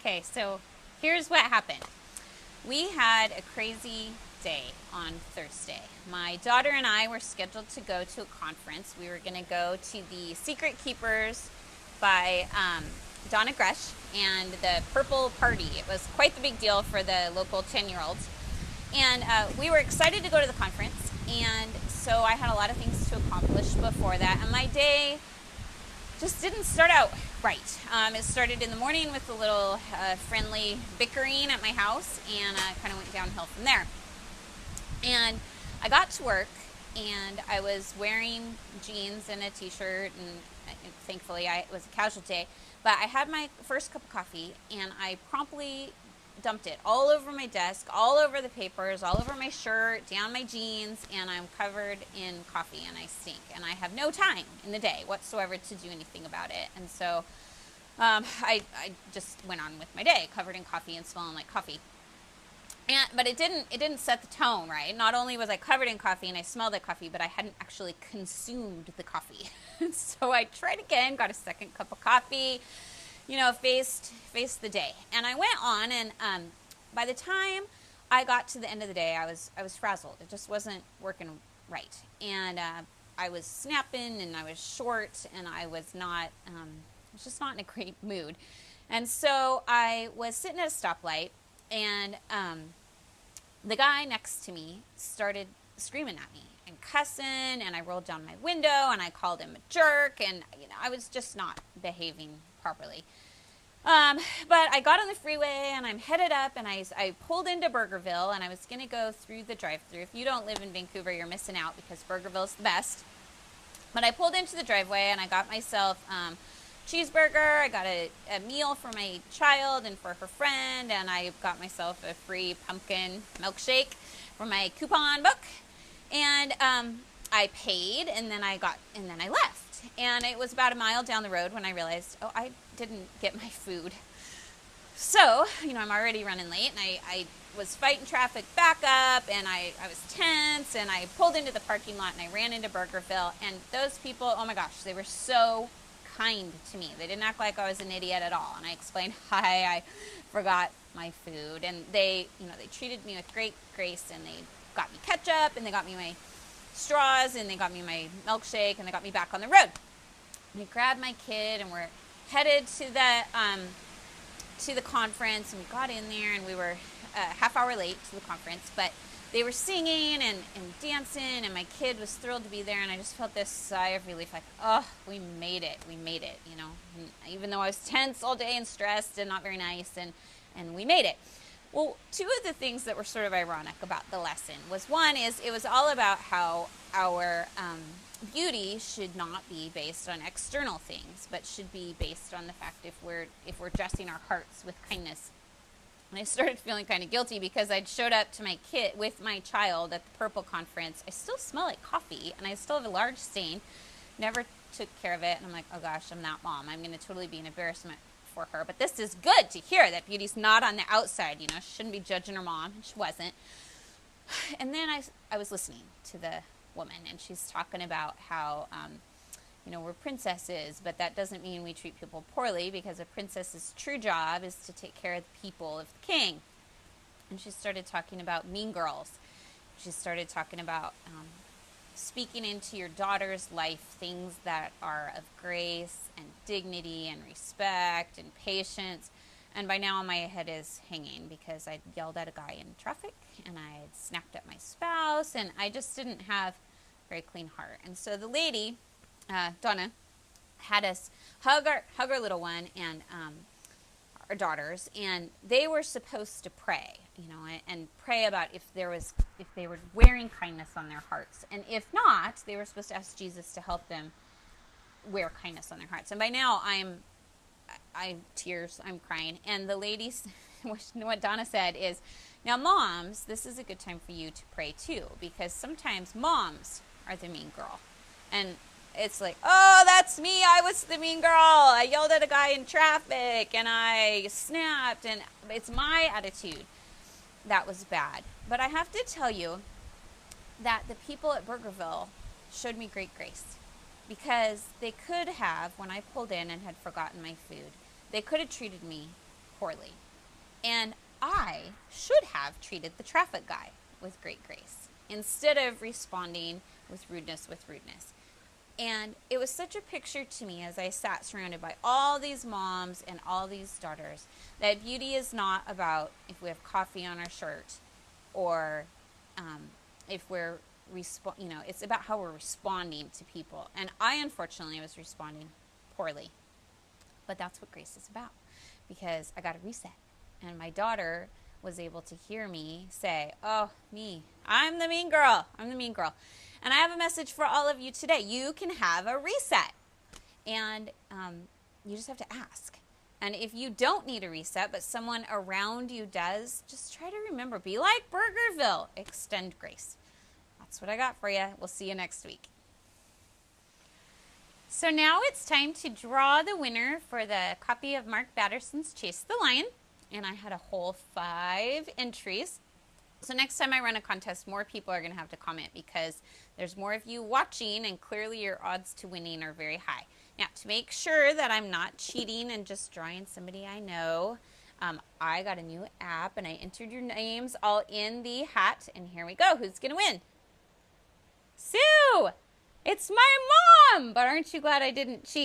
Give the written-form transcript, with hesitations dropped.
Okay, so here's what happened. We had a crazy day on Thursday. My daughter and I were scheduled to go to a conference. We were going to go to the Secret Keepers by Donna Gresh and the Purple Party. It was quite the big deal for the local 10-year-olds. And we were excited to go to the conference. And so I had a lot of things to accomplish before that. And my day just didn't start out right. It started in the morning with a little friendly bickering at my house, and kind of went downhill from there. And I got to work, and I was wearing jeans and a t-shirt, and thankfully it was a casual day. But I had my first cup of coffee, and I promptly dumped it all over my desk, all over the papers, all over my shirt, down my jeans, and I'm covered in coffee and I stink. And I have no time in the day whatsoever to do anything about it. And so I just went on with my day, covered in coffee and smelling like coffee. But it didn't set the tone, right? Not only was I covered in coffee and I smelled like coffee, but I hadn't actually consumed the coffee. So I tried again, got a second cup of coffee, faced the day. And I went on, and by the time I got to the end of the day, I was frazzled. It just wasn't working right. And I was snapping, and I was short, and I was just not in a great mood. And so I was sitting at a stoplight, and the guy next to me started screaming at me and cussing, and I rolled down my window, and I called him a jerk, and I was just not behaving properly. But I got on the freeway, and I'm headed up, and I pulled into Burgerville, and I was going to go through the drive-thru. If you don't live in Vancouver, you're missing out, because Burgerville's the best. But I pulled into the driveway, and I got myself cheeseburger. I got a meal for my child and for her friend, and I got myself a free pumpkin milkshake for my coupon book. And I paid, and then I left. And it was about a mile down the road when I realized, I didn't get my food. So, I'm already running late, and I was fighting traffic back up, and I was tense, and I pulled into the parking lot, and I ran into Burgerville, and those people, oh my gosh, they were so kind to me. They didn't act like I was an idiot at all. And I explained, hi, I forgot my food. And they treated me with great grace, and they got me ketchup, and they got me my straws, and they got me my milkshake, and they got me back on the road. And I grabbed my kid, and we're headed to the conference, and we got in there, and we were a half hour late to the conference, but they were singing and dancing, and my kid was thrilled to be there, and I just felt this sigh of relief, like, we made it, and even though I was tense all day and stressed and not very nice, and we made it. Well, two of the things that were sort of ironic about the lesson was, one is it was all about how our beauty should not be based on external things, but should be based on the fact if we're dressing our hearts with kindness. And I started feeling kind of guilty because I'd showed up to my kid with my child at the Purple Conference. I still smell like coffee, and I still have a large stain. Never took care of it, and I'm like, oh gosh, I'm that mom. I'm going to totally be an embarrassment for her. But this is good to hear that beauty's not on the outside. She shouldn't be judging her mom, and she wasn't. And then I was listening to the woman, and she's talking about how we're princesses, but that doesn't mean we treat people poorly, because a princess's true job is to take care of the people of the king. And she started talking about mean girls. She started talking about speaking into your daughter's life things that are of grace and dignity and respect and patience. And by now my head is hanging because I yelled at a guy in traffic, and I had snapped at my spouse, and I just didn't have a very clean heart. And so the lady, Donna, had us hug our little one and our daughters, and they were supposed to pray, and pray about if they were wearing kindness on their hearts, and if not, they were supposed to ask Jesus to help them wear kindness on their hearts. And by now I'm crying, and the ladies, what Donna said is, now moms, this is a good time for you to pray too, because sometimes moms are the mean girl. And it's like, oh, that's me. I was the mean girl. I yelled at a guy in traffic, and I snapped, and it's my attitude that was bad. But I have to tell you that the people at Burgerville showed me great grace, because they could have, when I pulled in and had forgotten my food, they could have treated me poorly. And I should have treated the traffic guy with great grace instead of responding with rudeness. And it was such a picture to me as I sat surrounded by all these moms and all these daughters that beauty is not about if we have coffee on our shirt or if we're, it's about how we're responding to people. And I, unfortunately, was responding poorly. But that's what grace is about, because I got a reset. And my daughter was able to hear me say, oh, me, I'm the mean girl. And I have a message for all of you today. You can have a reset. And you just have to ask. And if you don't need a reset, but someone around you does, just try to remember, be like Burgerville. Extend grace. That's what I got for you. We'll see you next week. So now it's time to draw the winner for the copy of Mark Batterson's Chase the Lion. And I had a whole 5 entries. So next time I run a contest, more people are going to have to comment because there's more of you watching and clearly your odds to winning are very high. Now, to make sure that I'm not cheating and just drawing somebody I know, I got a new app and I entered your names all in the hat. And here we go. Who's going to win? Sue! It's my mom! But aren't you glad I didn't cheat?